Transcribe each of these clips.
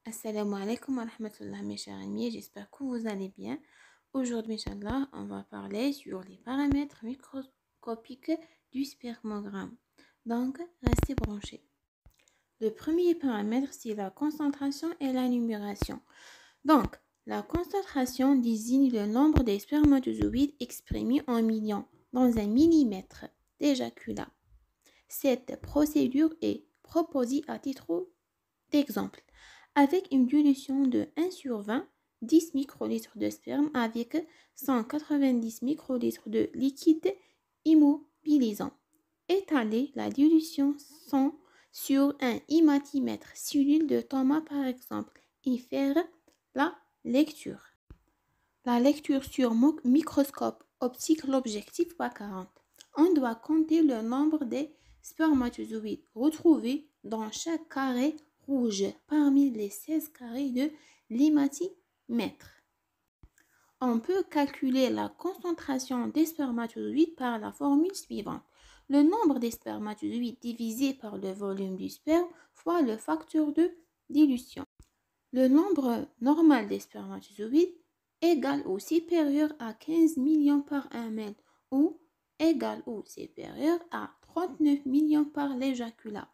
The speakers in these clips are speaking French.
Assalamu alaikum wa rahmatullah mes chers amis, j'espère que vous allez bien. Aujourd'hui, Inch'Allah, on va parler sur les paramètres microscopiques du spermogramme. Donc, restez branchés. Le premier paramètre, c'est la concentration et la numération. Donc, la concentration désigne le nombre des spermatozoïdes exprimés en millions dans un millimètre d'éjaculat. Cette procédure est proposée à titre d'exemple, avec une dilution de 1 sur 20, 10 microlitres de sperme avec 190 microlitres de liquide immobilisant. Étaler la dilution sur un hématimètre cellule de Thomas par exemple et faire la lecture. La lecture sur microscope optique, l'objectif pas 40. On doit compter le nombre des spermatozoïdes retrouvés dans chaque carré rouge parmi les 16 carrés de l'hématimètre. On peut calculer la concentration des spermatozoïdes par la formule suivante. Le nombre des spermatozoïdes divisé par le volume du sperme fois le facteur de dilution. Le nombre normal des spermatozoïdes égal ou supérieur à 15 millions par ml ou égal ou supérieur à 39 millions par l'éjaculat.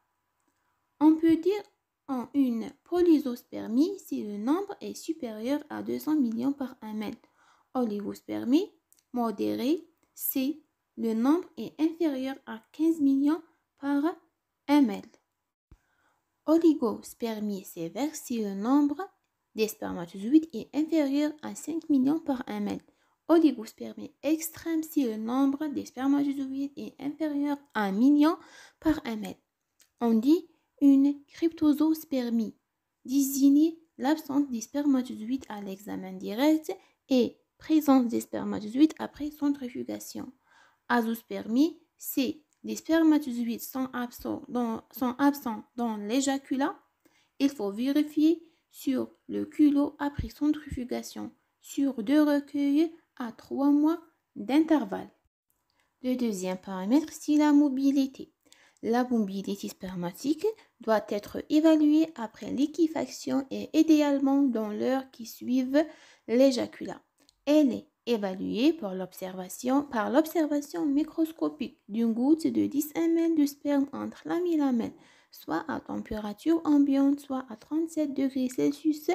On peut dire en une polysospermie si le nombre est supérieur à 200 millions par ml. Oligospermie modérée si le nombre est inférieur à 15 millions par ml. Oligospermie sévère si le nombre des spermatozoïdes est inférieur à 5 millions par ml. Oligospermie extrême si le nombre des spermatozoïdes est inférieur à 1 million par ml. On dit une cryptosospermie, désigne l'absence des spermatozoïdes à l'examen direct et présence des spermatozoïdes après centrifugation. Azospermie, c'est les spermatozoïdes sont absents dans l'éjaculat. Il faut vérifier sur le culot après centrifugation sur 2 recueils à 3 mois d'intervalle. Le deuxième paramètre, c'est la mobilité. La mobilité spermatique doit être évaluée après liquéfaction et idéalement dans l'heure qui suivent l'éjaculat. Elle est évaluée par l'observation microscopique d'une goutte de 10 ml de sperme entre la lamelle, soit à température ambiante, soit à 37 degrés Celsius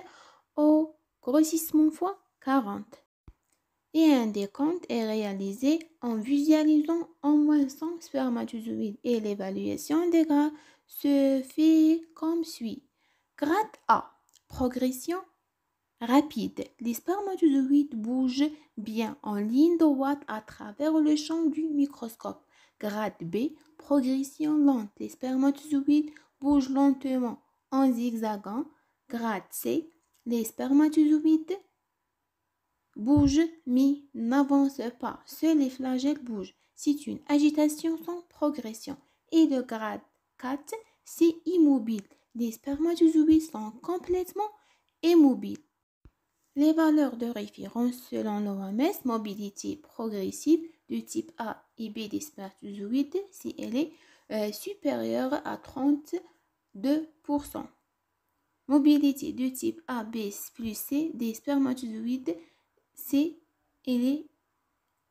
au grossissement fois 40. Et un décompte est réalisé en visualisant au moins 100 spermatozoïdes et l'évaluation des grades se fait comme suit. Grade A, progression rapide. Les spermatozoïdes bougent bien en ligne droite à travers le champ du microscope. Grade B, progression lente. Les spermatozoïdes bougent lentement en zigzagant. Grade C, les spermatozoïdes bougent mais n'avancent pas. Seuls les flagelles bougent. C'est une agitation sans progression. Et le grade 4, c'est immobile. Les spermatozoïdes sont complètement immobiles. Les valeurs de référence selon l'OMS, mobilité progressive de type A et B des spermatozoïdes, si elle est supérieure à 32%. Mobilité de type A, B plus C des spermatozoïdes, si elle est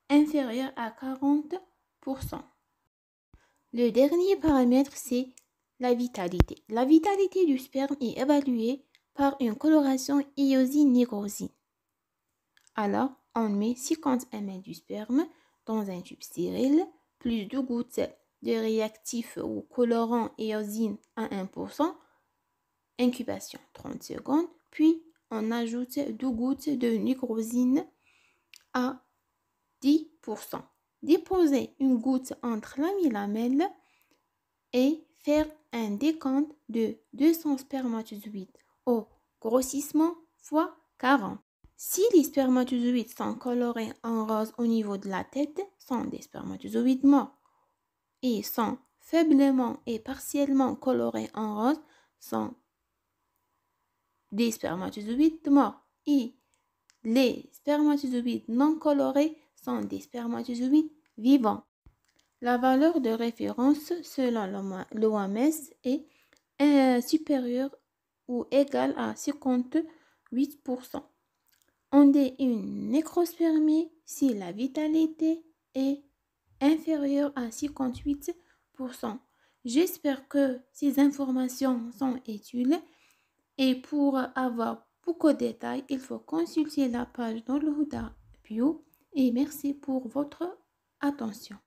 inférieure à 40%. Le dernier paramètre, c'est la vitalité. La vitalité du sperme est évaluée par une coloration iosine-nigrosine. Alors, on met 50 ml du sperme dans un tube stérile, plus 2 gouttes de réactif ou colorant iosine à 1%, incubation 30 secondes, puis on ajoute 2 gouttes de nigrosine à 10%. Déposer une goutte entre la mi-lamelle et faire un décompte de 200 spermatozoïdes au grossissement fois 40. Si les spermatozoïdes sont colorés en rose au niveau de la tête, sont des spermatozoïdes morts et sont faiblement et partiellement colorés en rose, sont des spermatozoïdes morts et les spermatozoïdes non colorés sont des spermatozoïdes vivants. La valeur de référence selon l'OMS est supérieure ou égale à 58%. On dit une nécrospermie si la vitalité est inférieure à 58%. J'espère que ces informations sont utiles et pour avoir beaucoup de détails, il faut consulter la page dans le Huda Bio et merci pour votre attention.